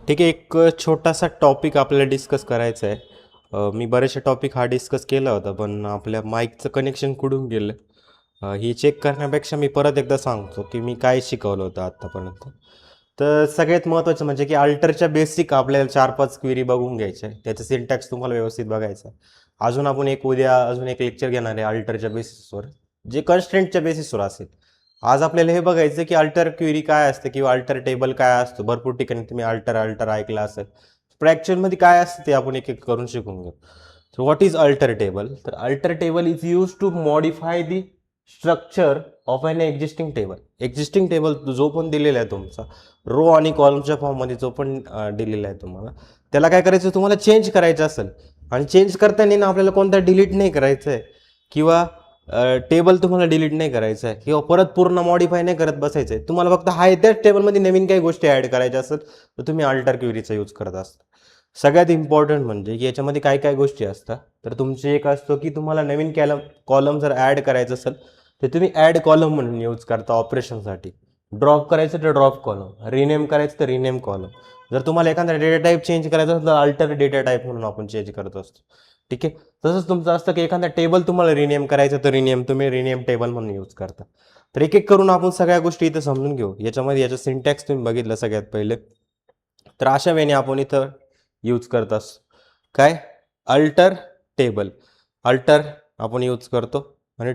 ठीक आहे. एक छोटासा टॉपिक आपल्याला डिस्कस करायचा आहे. मी बरेचसे टॉपिक हा डिस्कस केला होता, पण आपल्या माईकचं कनेक्शन कुठून गेलं ही चेक करण्यापेक्षा मी परत एकदा सांगतो की मी काय शिकवलं होतं आत्तापर्यंत. तर सगळ्यात महत्त्वाचं म्हणजे की अल्टरच्या बेसिक आपल्याला 4-5 क्वेरी बघून घ्यायच्या आहे. त्याचं सिंटॅक्स तुम्हाला व्यवस्थित बघायचा आहे. अजून एक लेक्चर घेणार आहे अल्टरच्या बेसिसवर, जे कन्स्ट्रेंटच्या बेसिसवर असेल. आज आपल्याला हे बघायचं की अल्टर क्वेरी काय असते किंवा अल्टर टेबल काय असतं. भरपूर ठिकाणी तुम्ही अल्टर अल्टर ऐकलं असेल, पण ॲक्च्युअलमध्ये काय असतं ते आपण एक एक करून शिकून घेऊ. तर व्हॉट इज अल्टर टेबल? तर alter table is use to modify the structure of an existing table. Existing table जो पण दिलेला आहे तुमचा रो आणि कॉलमच्या फॉर्ममध्ये, जो पण दिलेला आहे तुम्हाला, त्याला काय करायचं, तुम्हाला चेंज करायचं असेल आणि चेंज करताना ना आपल्याला कोणता डिलीट नाही करायचं आहे किंवा टेबल तुम्हाला डिलीट नाही करायचं आहे किंवा परत पूर्ण मॉडिफाय नाही करत बसायचं आहे. तुम्हाला फक्त हाय त्याच टेबलमध्ये नवीन काही गोष्टी ॲड करायच्या असेल तर तुम्ही अल्टर क्वेरीचा यूज करत असता. सगळ्यात इम्पॉर्टंट म्हणजे की याच्यामध्ये काय काय गोष्टी असतात. तर तुमचे एक असतो की तुम्हाला नवीन कॉलम जर ॲड करायचं असेल तर तुम्ही ॲड कॉलम म्हणून यूज करता ऑपरेशनसाठी. ड्रॉप करायचं तर ड्रॉप कॉलम, रिनेम करायचं तर रिनेम कॉलम. जर तुम्हाला एखादा डेटा टाईप चेंज करायचा असेल तर अल्टर डेटा टाईप म्हणून आपण चेंज करत असतो. ठीक आहे. तसंच तुमचं असतं की एखादा टेबल तुम्हाला रिनेम करायचं तर तुम्ही रिनेम टेबल म्हणून यूज करता. तर एक एक करून आपण सगळ्या गोष्टी इथं समजून घेऊ. याचा सिंटॅक्स तुम्ही बघितलं सगळ्यात पहिले. तर अशा वेळेने आपण इथं यूज करत असतो काय, अल्टर टेबल. अल्टर आपण यूज करतो आणि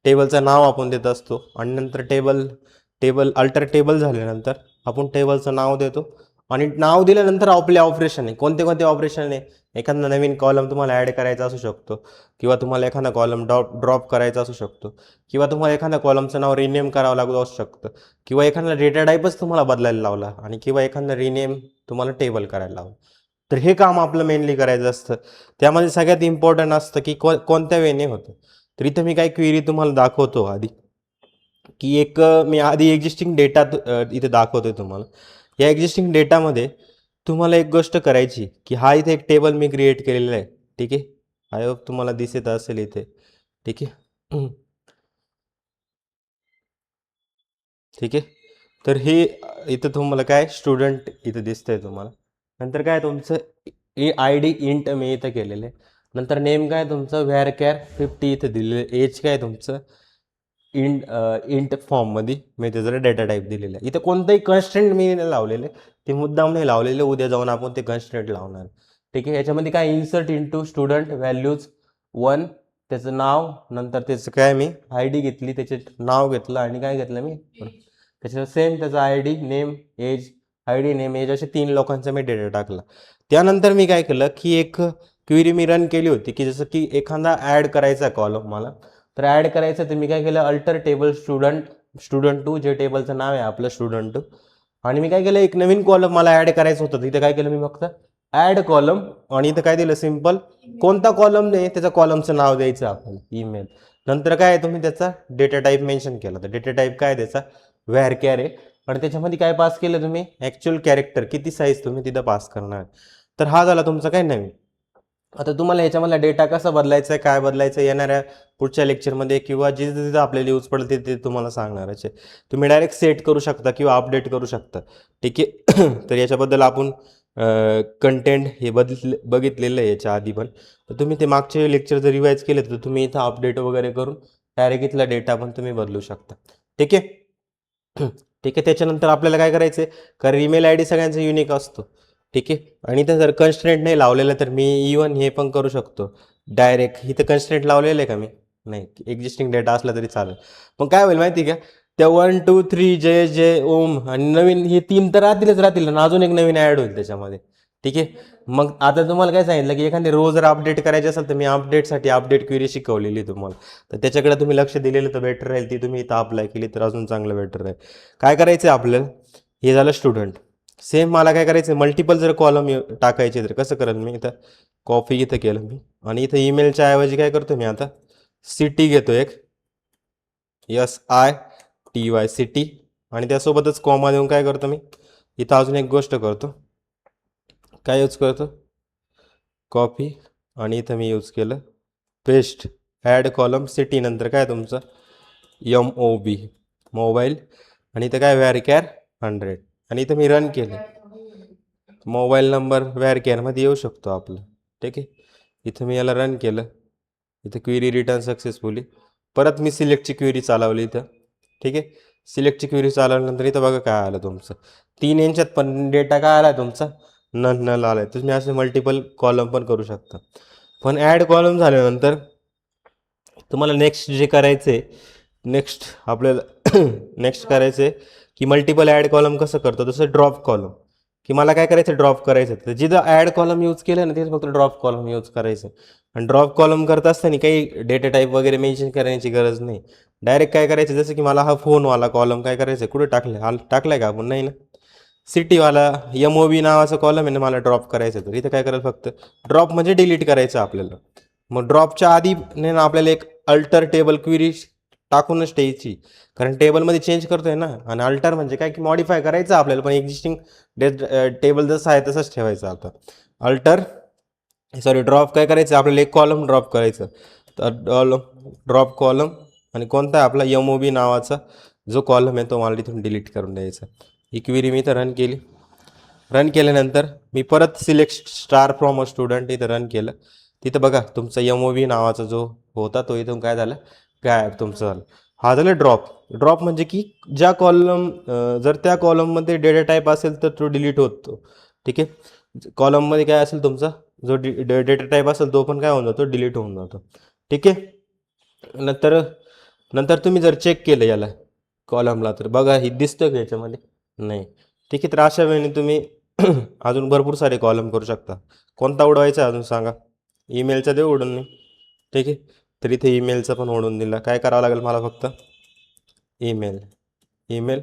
टेबलचं नाव आपण देत असतो आणि नंतर टेबल अल्टर टेबल झाल्यानंतर आपण टेबलचं नाव देतो आणि नाव दिल्यानंतर आपले ऑपरेशन आहे, कोणते कोणते ऑपरेशन आहे. एखादा नवीन कॉलम तुम्हाला ॲड करायचा असू शकतो किंवा तुम्हाला एखादा कॉलम ड्रॉप करायचा असू शकतो किंवा तुम्हाला एखाद्या कॉलमचं नाव रिनेम करावं लागू असू शकतं किंवा एखादा डेटा टाईपच तुम्हाला बदलायला लावला आणि किंवा एखादा रिनेम तुम्हाला टेबल करायला लावलं. तर हे काम आपलं मेनली करायचं असतं. त्यामध्ये सगळ्यात इम्पॉर्टंट असतं की कोणत्या वेने होतं. तर इथं मी काही क्वेरी तुम्हाला दाखवतो आधी, की मी आधी एक्झिस्टिंग डेटा इथे दाखवतोय तुम्हाला. या एक्झिस्टिंग डेटामध्ये तुम्हाला एक गोष्ट करायची की हा इथे एक टेबल मी क्रिएट केलेला आहे. ठीक आहे. आय होप तुम्हाला दिसत असेल इथे. ठीक आहे. ठीक आहे. तर हे इथं तुम्हाला काय स्टुडंट इथं दिसतंय तुम्हाला. नंतर काय तुमचं आय डी इंट मी इथं केलेलं आहे. नंतर नेम काय तुमचं व्हॅर कॅर 50 इथं दिलेलं आहे. एज काय तुमचं इंट फॉर्ममध्ये मी त्याचं डेटा टाईप दिलेलं आहे. इथं कोणतंही कन्स्ट्रेंट मी नाही लावलेले, ते मुद्दाम नाही लावलेले. उद्या जाऊन आपण ते कन्स्ट्रेंट लावणार. ठीक आहे. याच्यामध्ये काय इन्सर्ट इंटू स्टुडंट व्हॅल्यूज 1, त्याचं नाव, नंतर त्याचं काय मी आय डी घेतली, त्याचे नाव घेतलं आणि काय घेतलं मी त्याच्यावर सेम त्याचा I D name age, I D name age असे 3 लोकांचा मी डेटा टाकला. त्यानंतर मी काय केलं की एक क्वेरी मी रन केली होती की जसं की एखादा ॲड करायचा कॉलम मला. तर ॲड करायचं तर मी काय केलं, अल्टर टेबल स्टुडंट टू, जे टेबलचं नाव आहे आपलं स्टुडंट टू. आणि मी काय केलं, एक नवीन कॉलम मला ॲड करायचं होतं. इथं काय केलं मी फक्त ॲड कॉलम आणि इथं काय दिलं सिम्पल, कोणता कॉलम नाही त्याच्या कॉलमचं नाव द्यायचं आपण ईमेल. नंतर काय तुम्ही त्याचा डेटा टाईप मेन्शन केला. तर डेटा टाईप काय त्याचा व्हॅर कॅर आहे आणि त्याच्यामध्ये काय पास केलं तुम्ही ॲक्च्युअल कॅरेक्टर किती साईज तुम्ही तिथं पास करणार. तर हा झाला तुमचा काय नवीन. आता तुम्हाला ह्याच्यामधला डेटा कसा बदलायचा आहे, काय बदलायचं येणाऱ्या पुढच्या लेक्चरमध्ये किंवा जिथं जिथं आपल्याला यूज पडेल ते तुम्हाला सांगणारच आहे. तुम्ही डायरेक्ट सेट करू शकता किंवा अपडेट करू शकता. ठीक आहे. तर याच्याबद्दल आपण कंटेंट हे बघितलेलं आहे याच्या आधी पण. तर तुम्ही ते मागचे लेक्चर जर रिवाईज केले तर तुम्ही इथं अपडेट वगैरे करून डायरेक्ट इथला डेटा पण तुम्ही बदलू शकता. ठीक आहे. ठीक आहे. त्याच्यानंतर आपल्याला काय करायचं आहे, कारण ईमेल आय डी सगळ्यांचा युनिक असतो. ठीक आहे. आणि इथं जर कन्स्ट्रेंट नाही लावलेलं तर मी इवन हे पण करू शकतो डायरेक्ट. इथं कन्स्ट्रेंट लावलेलं आहे का मी? नाही. एक्झिस्टिंग डेटा असला तरी चालेल. पण काय होईल माहिती आहे का, त्या 1 2 3 जय जय ओम आणि नवीन हे 3 तर राहतील आणि अजून एक नवीन ॲड होईल त्याच्यामध्ये. ठीक आहे. मग आता तुम्हाला काय सांगितलं की एखादी रोज जर अपडेट करायची असेल तर मी अपडेटसाठी अपडेट क्वेरी शिकवलेली तुम्हाला. तर त्याच्याकडे तुम्ही लक्ष दिलेलं तर बेटर राहील. ती तुम्ही इथं अप्लाय केली तर अजून चांगलं बेटर राहील. काय करायचं आहे आपल्याला, हे झालं स्टुडंट. सेम मला काय करायचं आहे, मल्टिपल जर कॉलम टाकायचे तर कसं करेल मी, इथं कॉपी इथं केलं मी आणि इथं ईमेलच्या ऐवजी काय करतो मी आता सिटी घेतो एक, SITY सिटी, आणि त्यासोबतच कॉमा देऊन काय करतो मी इथं अजून एक गोष्ट करतो, काय यूज करतो, कॉपी, आणि इथं मी यूज केलं पेस्ट, ॲड कॉलम सिटी, नंतर काय तुमचं MOB मोबाईल, आणि इथं काय व्हॅरिकॅर 100, आणि इथं मी रन केलं. मोबाईल नंबर व्हेअर केअरमध्ये येऊ शकतो आपलं. ठीक आहे. इथं मी याला रन केलं. इथं क्वेरी रिटर्न सक्सेसफुली. परत मी सिलेक्टची क्वेरी चालवली इथं. ठीक आहे. सिलेक्टची क्वेरी चालवल्यानंतर इथं बघा काय आलं तुमचं 3 यांच्यात पण डेटा काय आला तुमचा नल आला आहे. तुम्ही असे मल्टिपल कॉलम पण करू शकता. पण ॲड कॉलम झाल्यानंतर तुम्हाला नेक्स्ट जे करायचं आहे नेक्स्ट आपल्याला नेक्स्ट करायचं आहे की मल्टिपल ॲड कॉलम कसं करतो तसं ड्रॉप कॉलम की मला काय करायचं ड्रॉप करायचं तर जिथं ॲड कॉलम यूज केलं ना तिथं फक्त ड्रॉप कॉलम यूज करायचं आणि ड्रॉप कॉलम करत असताना काही डेटा टाईप वगैरे मेन्शन करण्याची गरज नाही. डायरेक्ट काय करायचं जसं की मला हा फोनवाला कॉलम काय करायचं कुठे टाकलाय का आपण नाही ना सिटीवाला MOB नावाचा कॉलम आहे ना मला ड्रॉप करायचं तर इथं काय करायला फक्त ड्रॉप म्हणजे डिलीट करायचं आपल्याला. मग ड्रॉपच्या आधी नाही ना आपल्याला एक अल्टर टेबल क्वेरी टाकूनच ठेवायची कारण टेबलमध्ये चेंज करतोय ना आणि अल्टर म्हणजे काय की मॉडिफाय करायचं आपल्याला पण एक्झिस्टिंग टेबल जसं आहे तसंच ठेवायचं आता अल्टर ड्रॉप काय करायचं आपल्याला एक कॉलम ड्रॉप करायचं तर ड्रॉप कॉलम आणि कोणता आहे आपला MOB नावाचा जो कॉलम आहे तो मला तिथून डिलीट करून द्यायचा. ही क्वेरी मी इथं रन केली. रन केल्यानंतर मी परत select star from a student इथं रन केलं. तिथं बघा तुमचा MOB नावाचा जो होता तो इथून काय झालं गायब तुमचं झालं. हा झालं ड्रॉप म्हणजे की ज्या कॉलम जर त्या कॉलममध्ये डेटा टाईप असेल तर तो डिलीट होतो. ठीक आहे. कॉलममध्ये काय असेल तुमचा जो डेटा टाईप असेल तो पण काय होऊन जातो डिलीट होऊन जातो. ठीक आहे. नंतर नंतर तुम्ही जर चेक केलं याला कॉलमला तर बघा ही दिसतं का याच्यामध्ये नाही. ठीक आहे. तर अशा वेळी तुम्ही अजून भरपूर सारे कॉलम करू शकता. कोणता उडवायचा अजून सांगा ईमेलचा देऊ उडून नाही. ठीक आहे. तर इथे ईमेलचा पण ओढून दिला. काय करावं लागेल मला फक्त ईमेल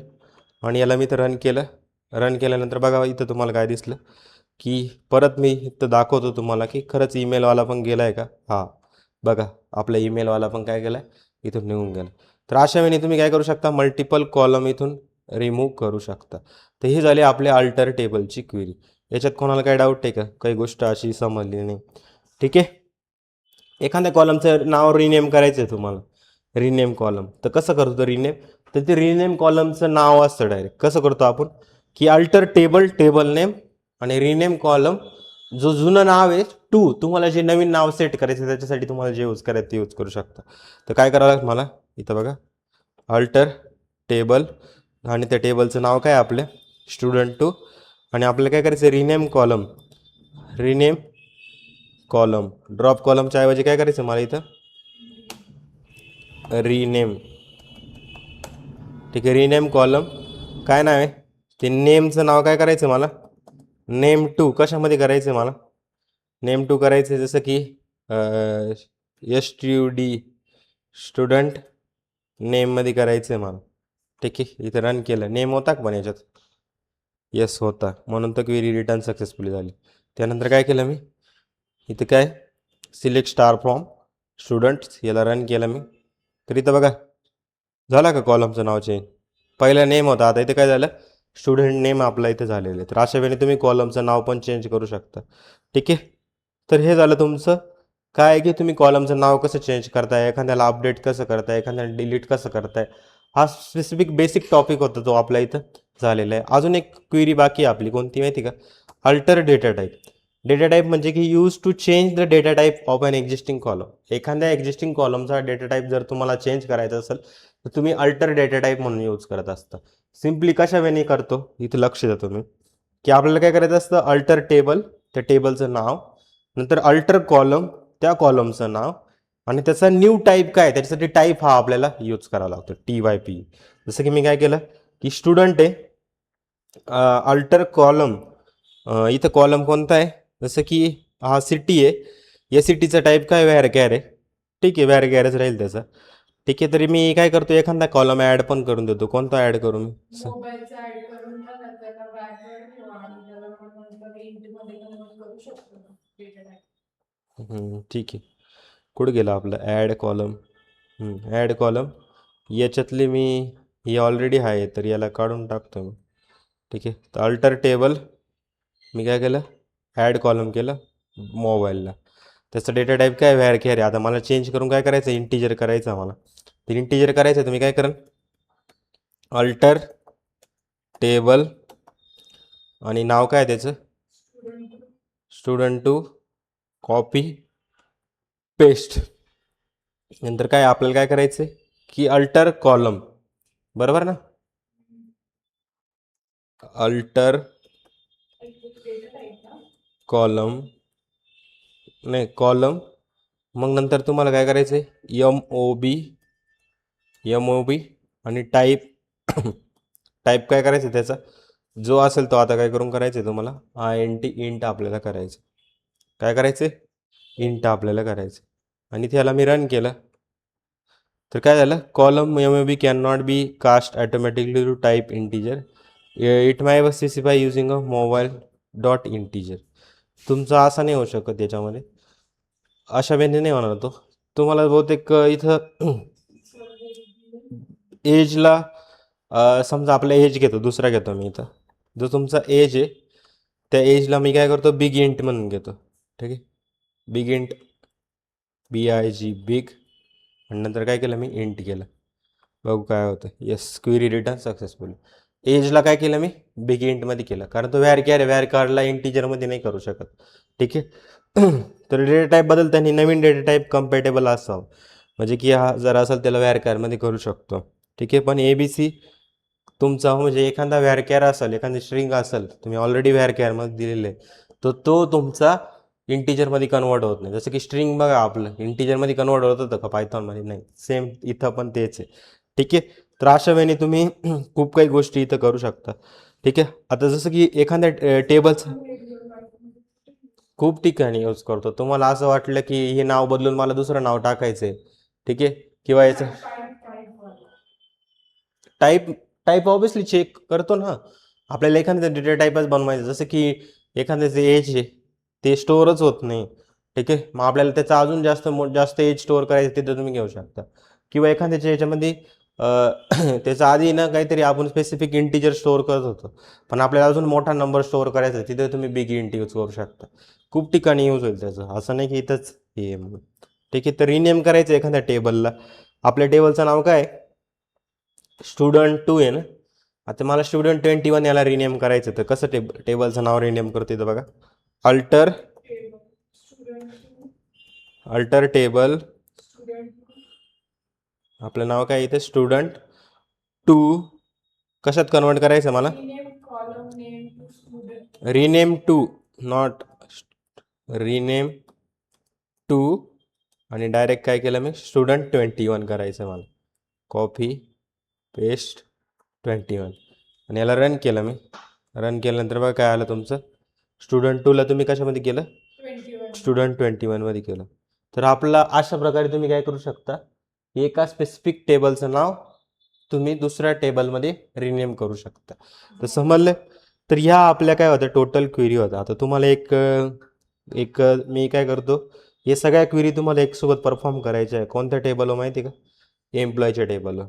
आणि याला मी तर रन केलं. रन केल्यानंतर बघा इथं तुम्हाला काय दिसलं की परत मी इथं दाखवतो तुम्हाला की खरंच ईमेलवाला पण गेला आहे का हां बघा आपला ईमेलवाला पण काय गेला आहे इथून निघून गेला. तर अशा वेळी तुम्ही काय करू शकता मल्टिपल कॉलम इथून रिमूव्ह करू शकता. तर हे झाले आपल्या अल्टर टेबलची क्वेरी. याच्यात कोणाला काय डाऊट आहे का काही गोष्ट अशी समजली नाही. ठीक आहे. एखाद्या कॉलमचं नाव रिनेम करायचं आहे तुम्हाला रिनेम कॉलम तर कसं करतो रिनेम तर ते रिनेम कॉलमचं नाव असतं डायरेक्ट कसं करतो आपण की अल्टर टेबल नेम आणि रिनेम कॉलम जो जुनं नाव आहे तुम्हाला जे नवीन नाव सेट करायचं त्याच्यासाठी तुम्हाला जे यूज करायचं ते यूज करू शकता. तर काय करावं लागेल मला इथं बघा अल्टर टेबल आणि त्या टेबलचं नाव काय आपलं स्टुडंट 2 आणि आपल्याला काय करायचं रिनेम कॉलम ड्रॉप कॉलमच्या ऐवजी काय करायचं मला इथं रिनेम. ठीक आहे. रिनेम कॉलम काय नाव आहे ते नेमचं नाव काय करायचं मला नेम 2 कशामध्ये करायचं मला नेम 2 करायचं जसं की STUD स्टुडंट नेममध्ये करायचं आहे मला. ठीक आहे. इथं रन केलं नेम होता का पण याच्यात येस होता म्हणून तर क्वेरी रिटर्न सक्सेसफुली झाली. त्यानंतर काय केलं मी इथं काय सिलेक्ट स्टार फ्रॉम स्टुडंट्स याला रन केलं मी. तर इथं बघा झाला का कॉलमचं नाव चेंज पहिला नेम होता आता इथे काय झालं स्टुडंट नेम आपला इथे झालेलं आहे. तर अशा वेळी तुम्ही कॉलमचं नाव पण चेंज करू शकता. ठीक आहे. तर हे झालं तुमचं काय आहे की तुम्ही कॉलमचं नाव कसं चेंज करताय एखाद्याला अपडेट कसं करताय एखाद्याला डिलीट कसं करताय हा स्पेसिफिक बेसिक टॉपिक होता तो आपल्या इथं झालेला आहे. अजून एक क्वेरी बाकी आहे आपली कोणती माहिती का अल्टर डेटा टाईप म्हणजे की use to change the data type of an existing column एखाद्या एक्झिस्टिंग कॉलमचा डेटा टाईप जर तुम्हाला चेंज करायचा असेल तर तुम्ही अल्टर डेटा टाईप म्हणून यूज करत असता. सिम्पली कशा वेळी करतो इथं लक्ष द्या तुम्ही की आपल्याला काय करायचं असतं अल्टर टेबल त्या टेबलचं नाव नंतर अल्टर कॉलम त्या कॉलमचं नाव आणि त्याचा न्यू टाईप काय त्याच्यासाठी टाईप हा आपल्याला यूज करावा लागतो TYP. जसं की मी काय केलं की स्टुडंट आहे अल्टर कॉलम इथं कॉलम कोणता आहे जसं की हा सिटी आहे या सिटीचा टाईप काय व्हॅर कॅर आहे. ठीक आहे व्हॅर कॅरच राहील त्याचा. ठीक आहे. तरी मी काय करतो एखादा कॉलम ॲड पण करून देतो कोणता ॲड करू मी ठीक आहे. कुठं गेलं आपलं ॲड कॉलम याच्यातले मी ही ऑलरेडी आहे तर याला काढून टाकतो मी. ठीक आहे. तर अल्टर टेबल मी काय केलं ॲड कॉलम केलं मोबाईलला त्याचा डेटा टाईप काय व्हॅर कॅर आहे. आता मला चेंज करून काय करायचं इंटिजर करायचं आहे मला तर इंटिजर करायचं आहे तर मी काय करेन अल्टर टेबल आणि नाव काय त्याचं स्टुडंट टू कॉपी पेस्ट. नंतर काय आपल्याला काय करायचं आहे की अल्टर कॉलम, बरोबर ना, अल्टर कॉलम, नाही कॉलम. मग नंतर तुम्हाला काय करायचं आहे एम ओ बी आणि टाईप टाईप काय करायचं त्याचा जो असेल तो आता काय करून करायचं आहे तुम्हाला INT इंट आपल्याला करायचं. काय करायचं इंट आपल्याला करायचं. आणि त्याला मी रन केलं तर काय झालं, column M can not be cast automatically to type integer, it may specify using a mobile dot integer. तुमचा असा नाही होऊ शकत याच्यामध्ये, अशा वेळेने नाही होणार तो. तुम्हाला बहुतेक इथं एजला समजा आपला एज घेतो, दुसरा घेतो मी इथं, जो तुमचा एज आहे त्या एजला मी काय करतो बिग इंट म्हणून घेतो. ठीक आहे, बिग इंट BIG बिग, आणि नंतर काय केलं मी इंट केलं. बघू काय होतं. Yes, query return successful. एजला काय केलं मी बिग इंटमध्ये केलं, कारण तो व्हॅर कार्डला इंटिजरमध्ये नाही करू शकत. ठीक आहे. तर डेटा टाईप बदलताना नवीन डेटा टाईप कम्पॅटेबल असावं, म्हणजे की हा जर असेल त्याला व्हॅरकॅरमध्ये करू शकतो. ठीक आहे, पण ABC तुमचा म्हणजे एखादा व्हॅरकॅर असेल, एखादी स्ट्रिंग असेल तुम्ही ऑलरेडी व्हॅरकॅरमध्ये दिलेलं आहे, तर तो तुमचा इंटिजरमध्ये कन्वर्ट होत नाही. जसं की स्ट्रिंग बघा आपलं इंटिजरमध्ये कन्वर्ट होत होतं का पायथॉनमध्ये? नाही. सेम इथं पण तेच आहे. ठीक आहे, तर अशा वेळेने तुम्ही खूप काही गोष्टी इथं करू शकता. ठीक आहे, आता जसं की एखाद्या टेबलचं खूप ठिकाणी यूज करतो. तुम्हाला असं वाटलं की हे नाव बदलून मला दुसरं नाव टाकायचं आहे, ठीक आहे, किंवा याचं टाईप टाईप ऑब्विसली चेक करतो ना. आपल्याला एखाद्या डेटा टाईपच बनवायचं, जसं की एखाद्याचं एज आहे ते स्टोअरच होत नाही. ठीक आहे, मग आपल्याला त्याचा अजून जास्त एज स्टोअर करायचं तिथं तुम्ही घेऊ शकता. किंवा एखाद्याच्या याच्यामध्ये त्याच्या आधी ना काहीतरी आपण स्पेसिफिक इंटिजर स्टोअर करत होतो, पण आपल्याला अजून मोठा नंबर स्टोअर करायचा आहे, तिथे तुम्ही बिग इंट यूज करू शकता. खूप ठिकाणी यूज होईल त्याचं, असं नाही की इथंच हे आहे म्हणून. ठीक आहे, तर रिनेम करायचं एखाद्या टेबलला. आपल्या टेबलचं नाव काय, स्टुडंट 2 आहे ना. आता मला स्टुडंट 21 याला रिनेम करायचं, तर कसं टेबलचं नाव रिनेम करतो इथं बघा, अल्टर अल्टर टेबल. आपलं नाव काय इथे स्टुडंट 2. कशात कन्वर्ट करायचं मला, रिनेम टू, नॉट रिनेम 2. आणि डायरेक्ट काय केलं मी स्टुडंट 21 करायचं मला, कॉपी पेस्ट 21, आणि याला रन केलं मी. रन केल्यानंतर बघा काय आलं तुमचं, स्टुडंट 2ला तुम्ही कशामध्ये केलं, स्टुडंट 21मध्ये केलं. तर आपला अशा प्रकारे तुम्ही काय करू शकता, एका स्पेसिफिक टेबलचं नाव तुम्ही दुसऱ्या टेबलमध्ये रिनेम करू शकता. तर समजलं. तर ह्या आपल्या काय होत्या टोटल क्वेरी होता. आता तुम्हाला एक एक मी काय करतो, हे सगळ्या क्वेरी तुम्हाला एकसोबत परफॉर्म करायच्या आहे. कोणत्या टेबलवर माहिती आहे का, एम्प्लॉयच्या टेबलवर.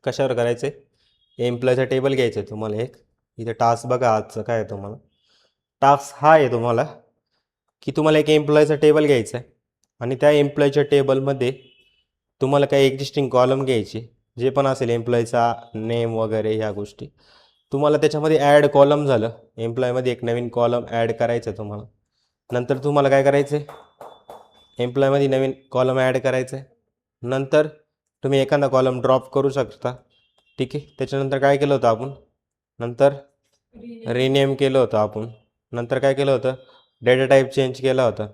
कशावर करायचं आहे, एम्प्लॉयचा टेबल घ्यायचं आहे तुम्हाला एक. इथे टास्क बघा आजचं काय आहे तुम्हाला, टास्क हा आहे तुम्हाला की तुम्हाला एक एम्प्लॉयचा टेबल घ्यायचा आहे, आणि त्या एम्प्लॉयच्या टेबलमध्ये तुम्हाला काही एक्झिस्टिंग कॉलम घ्यायचे, जे पण असेल एम्प्लॉयचा नेम वगैरे ह्या गोष्टी. तुम्हाला त्याच्यामध्ये ॲड कॉलम झालं, एम्प्लॉयमध्ये एक नवीन कॉलम ॲड करायचं आहे तुम्हाला. नंतर तुम्हाला काय करायचं आहे, एम्प्लॉयमध्ये नवीन कॉलम ॲड करायचं आहे. नंतर तुम्ही एखादा कॉलम ड्रॉप करू शकता. ठीक आहे, त्याच्यानंतर काय केलं होतं आपण, नंतर रिनेम केलं होतं आपण. नंतर काय केलं होतं, डेटा टाईप चेंज केला होता.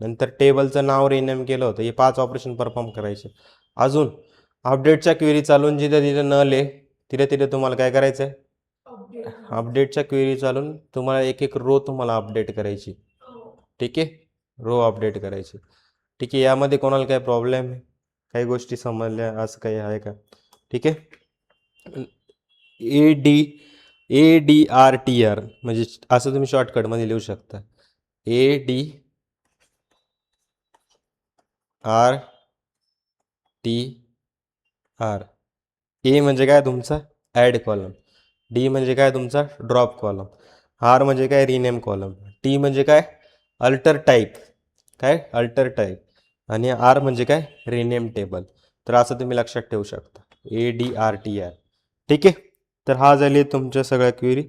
नंतर टेबलचं नाव रिनेम केलं होतं. हे 5 ऑपरेशन परफॉर्म करायचे. अजून अपडेटच्या क्वेरी चालून जिथं तिथं न ले तिथे तिथे तुम्हाला काय करायचं आहे, अपडेटच्या क्वेरी चालून तुम्हाला एक एक रो तुम्हाला अपडेट करायची. ठीक आहे, रो अपडेट करायची. ठीक आहे, यामध्ये कोणाला काय प्रॉब्लेम आहे, काही गोष्टी समजल्या असं काही आहे का? ठीक आहे, ADRTR म्हणजे असं तुम्ही शॉर्टकटमध्ये लिहू शकता, ADRTR. ए म्हणजे काय तुमचा ॲड कॉलम, डी म्हणजे काय तुमचा ड्रॉप कॉलम, आर म्हणजे काय रिनेम कॉलम, टी म्हणजे काय अल्टर टाईप, काय अल्टर टाईप, आणि आर म्हणजे काय रिनेम टेबल. तर असं तुम्ही लक्षात ठेवू शकता, ADRTR. ठीक आहे, तर हा झाली तुमच्या सगळ्या क्वेरी.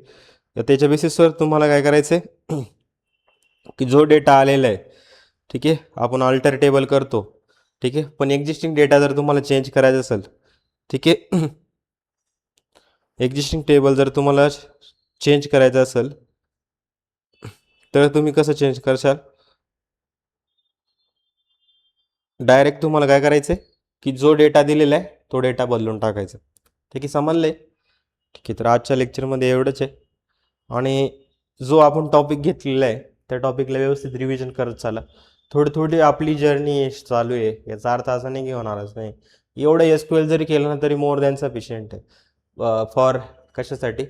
तर त्याच्या बेसिसवर तुम्हाला काय करायचं आहे, की जो डेटा आलेला आहे, ठीक आहे, आपण अल्टर टेबल करतो, ठीक आहे, पण एक्झिस्टिंग डेटा जर तुम्हाला चेंज करायचा असेल, ठीक आहे, एक्झिस्टिंग टेबल जर तुम्हाला चेंज करायचं असेल तर तुम्ही कसं चेंज करशाल? डायरेक्ट तुम्हाला काय करायचं आहे की जो डेटा दिलेला आहे तो डेटा बदलून टाकायचा. ठीक आहे, समजलं आहे? ठीक आहे, तर आजच्या लेक्चरमध्ये एवढंच आहे. आणि जो आपण टॉपिक घेतलेला आहे त्या टॉपिकला व्यवस्थित रिव्हिजन करत चाला. थोडी थोडी आपली जर्नी चालू आहे, याचा अर्थ असा नाही की होणारच नाही. एवढं एस क्यू एल जरी केलं ना तरी मोर दॅन सफिशियंट आहे फॉर कशासाठी,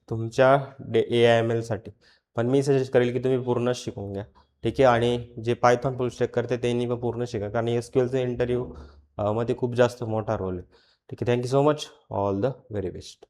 तुमच्या ए आय एम एलसाठी. पण मी सजेस्ट करेल की तुम्ही पूर्णच शिकून घ्या. ठीक आहे, आणि जे पायथॉन फुल स्टॅक करते त्यांनी पण पूर्ण शिका, कारण एस क्यू एलचा इंटरव्ह्यू मध्ये खूप जास्त मोठा रोल आहे. ठीक आहे, thank you so much. All the very best.